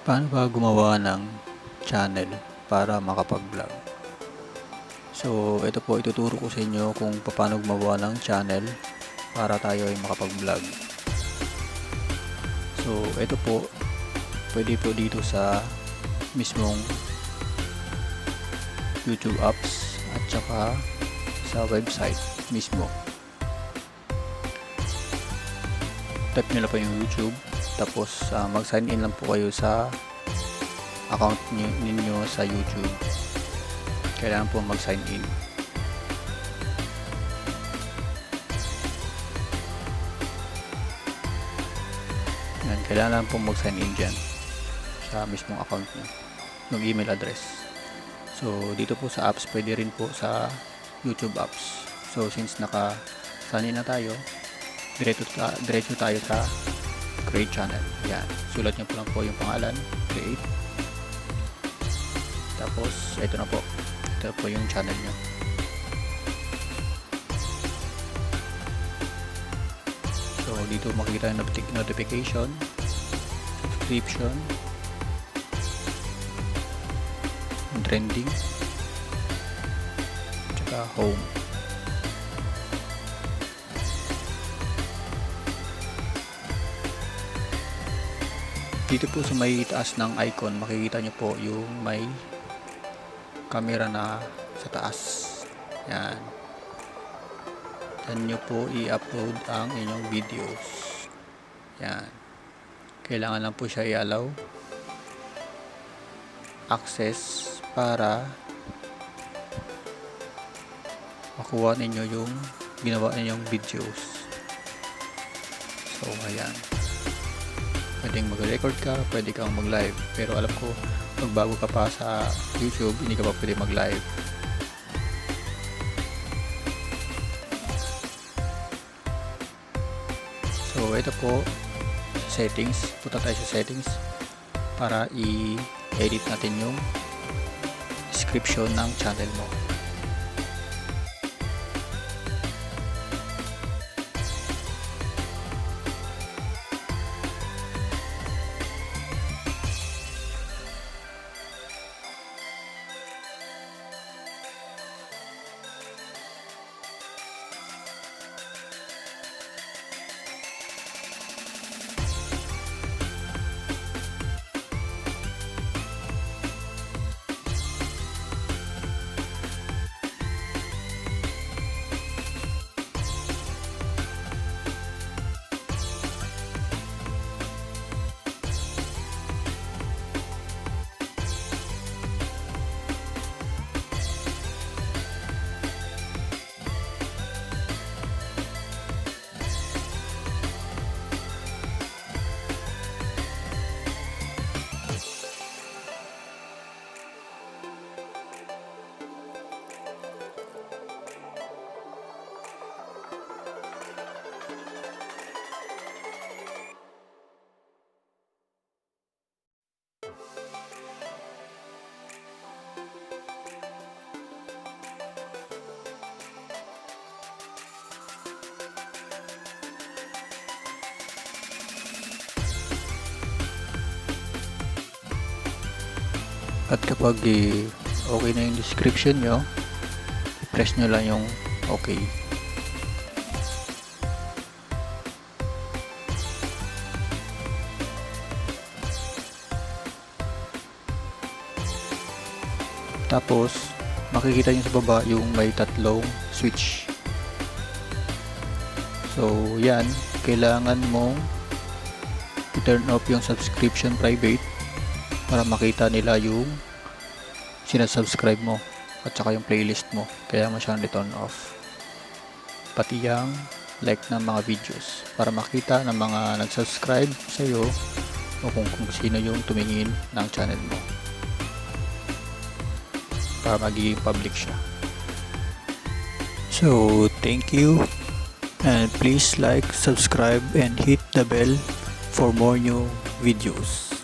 Paano ba gumawa ng channel para makapag-vlog? So, ito po ituturo ko sa inyo kung paano gumawa ng channel para tayo ay makapag-vlog. So, ito po, pwede po dito sa mismong YouTube apps at saka sa website mismo. Type nyo lang po yung YouTube, tapos mag-sign in lang po kayo sa account ninyo sa YouTube. Kailangan po mag-sign in. Yan, kailangan po mag-sign in dyan sa mismong account nyo, yung email address. So, dito po sa apps, pwede rin po sa YouTube apps. So, since naka-sign in na tayo, diretso tayo sa create channel. Yan, sulat nyo po lang po yung pangalan, create. Tapos, ito na po. Ito po yung channel nyo. So, dito makikita yung notification, subscription, trending, tsaka home. Dito po sa may taas ng icon, makikita nyo po yung may camera na sa taas. Yan. Yan nyo po i-upload ang inyong videos. Yan. Kailangan lang po siya i-allow access para makuha ninyo yung ginawa ninyong videos. So, ayan. Pwedeng mag-record ka, pwede kang mag-live. Pero alam ko, pag bago ka pa sa YouTube, hindi ka pa pwede mag-live. So, ito po, settings. Punta tayo sa settings para i-edit natin yung description ng channel mo. At kapag okay na yung description nyo, i-press nyo lang yung okay. Tapos, makikita nyo sa baba yung may tatlong switch. So, yan. Kailangan mong i-turn off yung subscription private para makita nila yung sinasubscribe mo at saka yung playlist mo. Kaya mo siyang return off. Pati yung like ng mga videos para makita ng mga nag-subscribe sa iyo o kung sino yung tumingin ng channel mo. Para magiging public siya. So, thank you. And please like, subscribe, and hit the bell for more new videos.